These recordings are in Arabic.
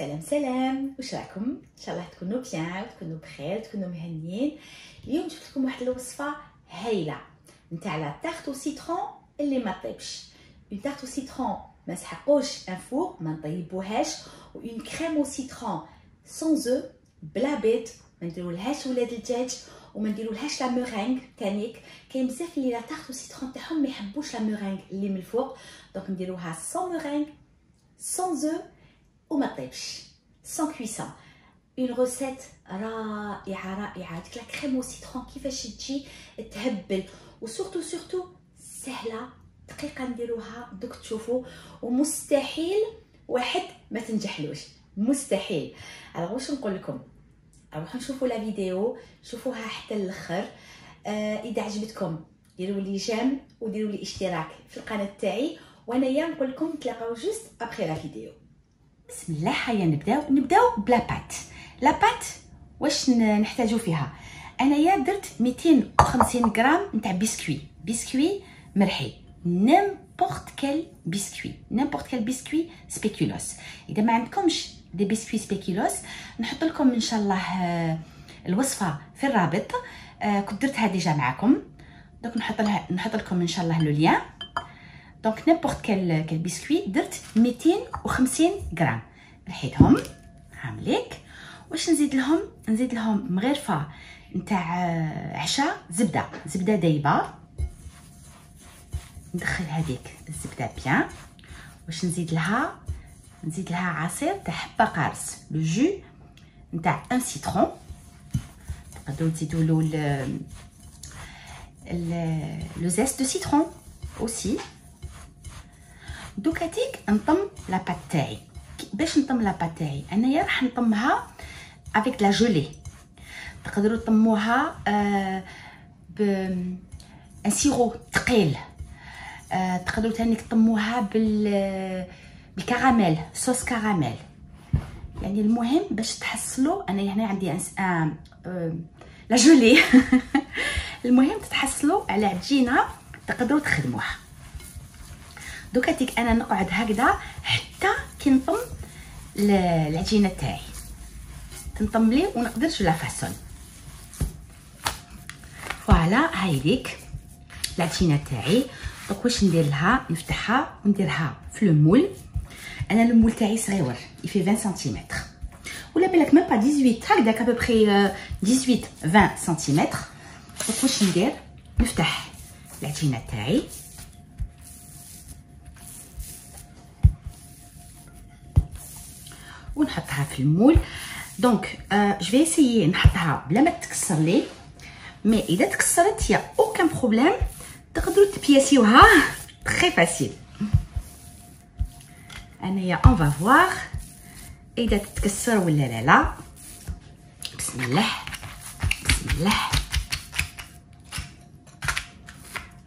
سلام سلام، واش راكم؟ ان شاء الله تكونوا بيان وتكونوا بخير وتكونوا مهنيين. اليوم جبت لكم واحد الوصفه هايله نتاع لا تارت او سيترون اللي ما طيبش. اون تارت او سيترون ما نسحقوش ان فور، ما نطيبوهاش، و اون كريم او سيترون سون زو بلا بيض، ما نديرولهاش ولاد الدجاج وما نديرولهاش لا مورينغ كانيك. كاين بزاف اللي لا تارت او سيترون تاعهم ما يحبوش لا مورينغ اللي من الفوق، دونك نديروها سون مورينغ سون زو وما طيبش سون كويسون. اون روسيت رائعه رائعه. ديك لا كريم او سيترون كيفاش تجي تهبل، وسورتو سورتو سهله دقيقه نديروها دوك تشوفوا، ومستحيل واحد ما تنجحلوش، مستحيل. الوغ واش نقول لكم، روحوا نشوفوا لا فيديو، شوفوها حتى الاخر. اذا عجبتكم ديروا لي جيم وديروا لي اشتراك في القناه تاعي، وانايا نقول لكم نتلاقاو جوست ابخي لا فيديو. بسم الله. هيا نبداو بلا بات. لا بات واش نحتاجو فيها؟ انايا درت 250 غرام نتاع بسكوي مرحي، نيمبورط كال بسكوي سبيكولوس. اذا ما عندكمش دي بسكوي سبيكولوس نحط لكم ان شاء الله الوصفه في الرابط. كنت درتها ديجا معكم، دونك نحط لكم ان شاء الله لو لين. دونك نيمبورط كال بسكوي درت 250 غرام، رحيتهم هامليك. واش نزيد لهم مغرفه نتاع عشاء زبده دايبه، ندخل هذيك الزبده بيان. واش نزيد لها عصير تاع حبه قارص، لو جو نتاع ان سيترون، تقدروا تزيدوا له لو زيست دو سيترون اوسي. دوكاتيك نطم لا بات تاعي. باش نطم لا بات تاعي انايا راح نطمها افيك لا جولي. تقدروا تطموها ب ان سيرو ثقيل، تقدروا ثاني تطموها بالكراميل، صوص كراميل. يعني المهم باش تحصلوا، انا هنا عندي لا جولي المهم تتحصلوا على عجينه تقدروا تخدموها. دوكاتيك انا نقعد هكذا حتى كي نطم العجينه تاعي، تنطم لي ونقدرش لا فاسون. فوالا هايديك العجينه تاعي. دونك واش ندير لها؟ نفتحها ونديرها في المول. انا المول تاعي صغيور يفي 20 سنتيمتر، ولا بالك ميم با 18 هكذاك ابوبري 18 20 سنتيمتر. دونك واش ندير؟ نفتح العجينه تاعي ونحطها في المول. دونك جو في اسيي نحطها بلا ما تكسر لي، مي اذا تكسرت يا اوكان بروبليم، تقدروا تبياسيوها تري فاسيل. انايا اون فا فوار اذا تتكسر ولا لا. بسم الله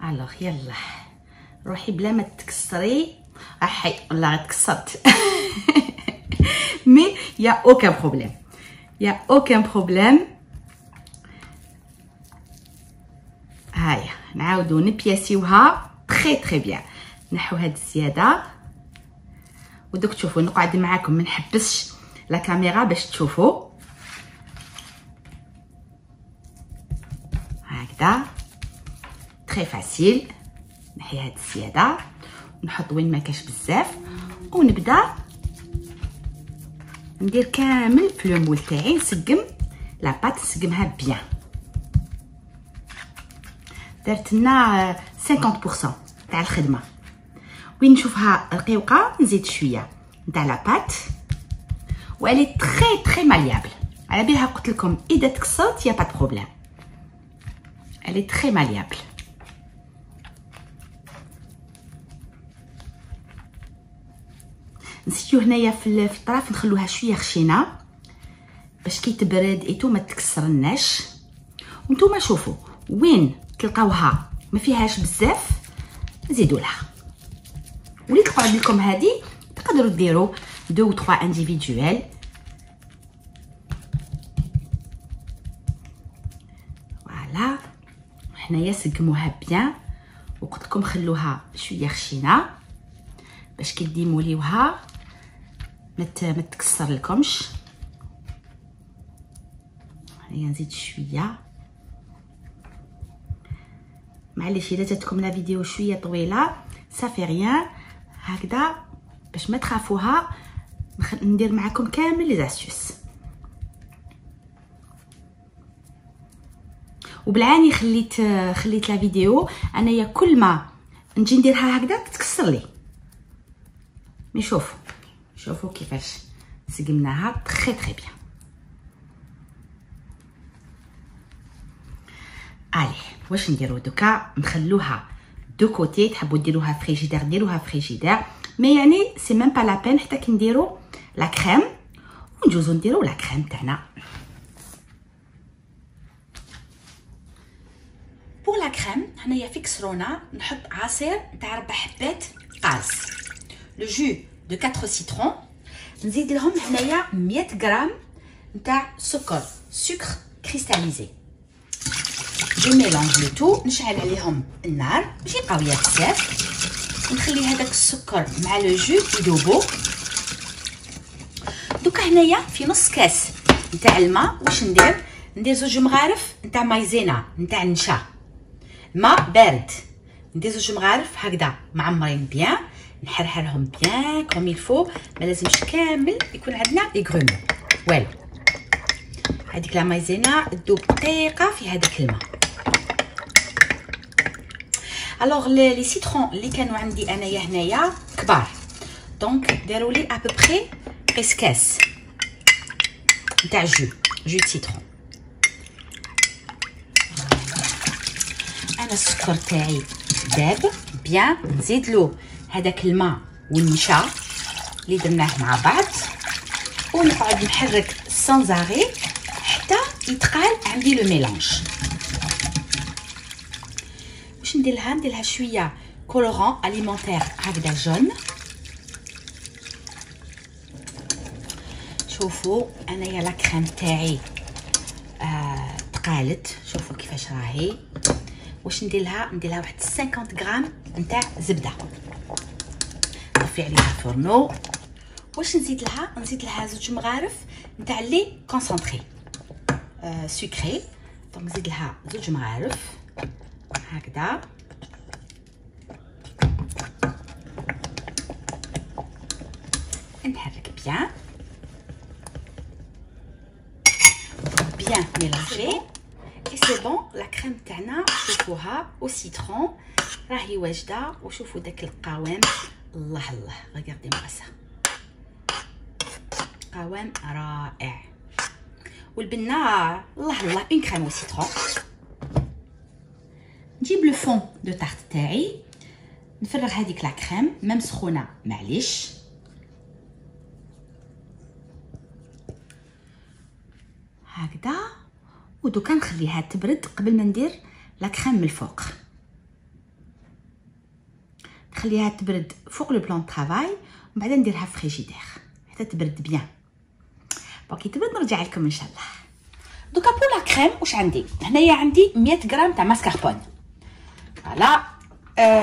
الوغ يلا روحي بلا ما تكسري. احي والله تكسرت مي يا اوكان بروبليم. هايا نعاودو نبياسيوها تري بيان. نحو هاد الزياده، ودوك تشوفوا نقعد معاكم ما نحبسش لا كاميرا باش تشوفوا. هكذا تري فاسيل. نحي هاد الزياده ونحط وين ما كاش بزاف، ونبدا ندير كامل في المول تاعي. نسقم لا بات، نسقمها بيان. درت لنا 50% تاع الخدمه. وين نشوفها رقيقه نزيد شويه نتاع لا بات، والي تري ماليابل. على بالها قلت لكم اذا تكسرت يا با بروبليم، الي تري ماليابل. نسيو هنايا في الطراف نخلوها شويه خشينه باش كي تبرد ايتو ما تكسرناش. وانتوما شوفوا وين تلقاوها ما فيهاش بزاف زيدوا لها. ولي تقعد لكم هذه تقدروا ديروا 2 و 3 انديفيدوال. فوالا حنايا سقموها بيان، وقلت لكم خلوها شويه خشينه باش كي تديموليوها ما تكسر لكمش. هيا نزيد شويه. معليش الا جاتكم لا فيديو شويه طويله صافي ريان، هكذا باش ما تخافوها ندير معكم كامل لي زاستوس. وبالعاني خليت لا فيديو انايا كل ما نجي نديرها هكذا تتكسر لي. مي شوفوا كيفاش سقمناها تري بيان. الي واش نديرو دوكا؟ نخلوها دو كوتي. تحبوا ديروها فريجيدير ديروها فريجيدير، مي يعني سي ميم با لا بين حتى كي نديرو لا كريم ونجوزو نديرو لا كريم تاعنا. بور لا كريم هنايا في كسرونه نحط عصير تاع 4 حبات قاز، لو جو دو 4 سيترون. نزيد لهم هنايا 100 غرام نتاع سكر كريستاليزي. جو ميلونج لو تو، نشعل عليهم النار ماشي قويه بزاف، ونخلي هذاك السكر مع لو جو يذوبوا. دوكا هنايا في نص كاس نتاع الماء واش ندير 2 مغارف نتاع مايزينا نتاع النشا، ماء بارد. ندير 2 مغارف هكذا معمرين بيان، نحرحرهم بيان كوم يلفو، ما لازمش كامل يكون عندنا يغرومو والو. هذيك لا مايزينا تذوب دقيقه في هذاك الماء. الوغ لي سيترون اللي كانوا عندي انايا هنايا كبار، دونك داروا لي ابوبري قيس كاس نتاع جو سيترون. انا السكر تاعي داب بيان، نزيد له هذاك الماء والنشا اللي درناه مع بعض، ونقعد نحرك سان زاري حتى يتقال عندي لو ميلانج. واش ندير لها شويه كولورون اليمونتير هكذا جون. شوفوا انايا لا كريم تاعي تقالت، شوفوا كيفاش راهي. واش ندير لها واحد 50 غرام نتاع زبده. نطفي عليها الفرنو. واش نزيد لها 2 مغارف نتاع لي كونسونطري سكري، دونك نزيد لها 2 مغارف هكذا. نحرك بيان ميلانجي اي سي بون. لا كريم تاعنا شوفوها او سيترون راهي واجده، وشوفوا داك القوام. الله غيردي مع سا قوام رائع. والبنه الله اون كريم او سيترون. نجيب لو فون دو تارت تاعي، نفرغ هذيك لا كريم ميم سخونه معليش. هكذا. ودوكا نخليها تبرد قبل ما ندير لا كريم من الفوق. نخليها تبرد فوق لو بلون طرافاي، ومن بعد نديرها في فريجيدير حتى تبرد بيان. كي تبرد نرجع لكم ان شاء الله. دوكا بور لا كريم واش عندي هنايا؟ عندي 100 غرام تاع ماسكاربون. فوالا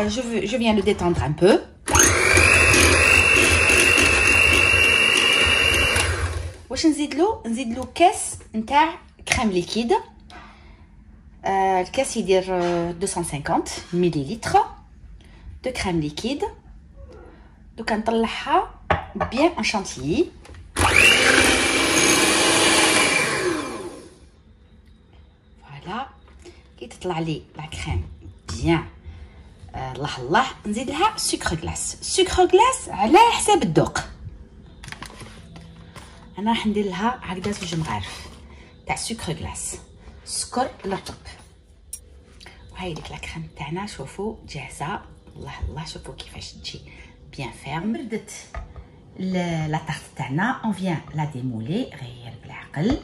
جو فيان لو ديتوندر ان بو. واش نزيد له كاس نتاع كريم ليكيد. الكاس يدير 250 مليلتر دو كريم ليكيد. دوكا نطلعها بيان ان شانتيي. فوالا كي تطلع لي لا كريم بيان الله نزيد لها سكر غلاس على حساب الذوق. انا راح ندير لها هكذا 2 مغارف تاع سكر غلاس، سكر رطب. وهاي ديك لا كريم تاعنا شوفوا جاهزه. الله شوفوا كيفاش تجي بيان فيرم. بردت لا طارت تاعنا، اون فيان لا ديمولي غير بالعقل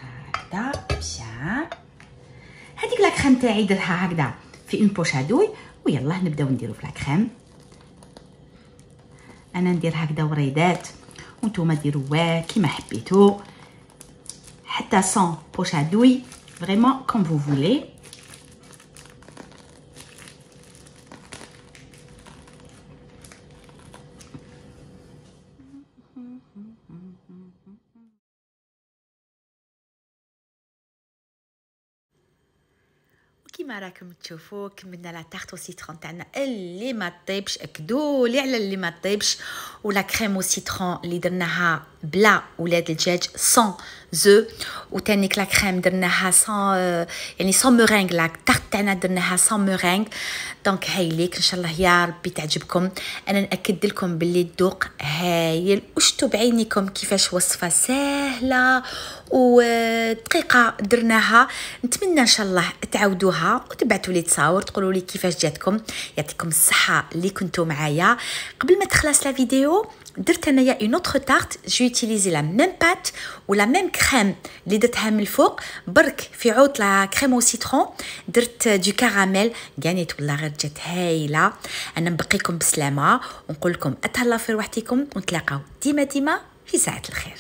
هكذا بيان. هذيك لا كريم تاعي درها هكذا في اون بوش ادوي، ويلا نبداو نديرو في لا كريم. انا ندير هكذا وريدات، وانتوما ديروه كيما حبيتو، حتى سون بوش ادوي فريمون كوم فو فولي. كيما راكم تشوفوا كملنا لا تارت او سيترون تاعنا اللي ما طيبش. اكدوا لي على اللي ما طيبش. ولا كريم او سيترون اللي درناها بلا ولاد الدجاج سون زو. وتانيك لا كريم درناها سون يعني سون مورينغ. لا تارت تاعنا درناها سون مورينغ. دونك هايليك ان شاء الله يا ربي تعجبكم. انا ناكد لكم باللي الذوق هايل وشتو بعينيكم كيفاش وصفه سهله ودقيقه درناها. نتمنى ان شاء الله تعاودوها وتبعتوا لي تصاور تقولوا لي كيفاش جاتكم. يعطيكم الصحه اللي كنتوا معايا. قبل ما تخلص لا فيديو درت انايا اون اوتر تارت جو يوتيليزي لا ميم بات ولا ميم كريم اللي درتها من الفوق برك في عود لا كريم او سيترون درت دو كراميل كانيت والله غير جات هايله. انا نبقيكم بسلامه ونقول لكم اتهلاو في روحتكم ونتلاقاو ديما في ساعه الخير.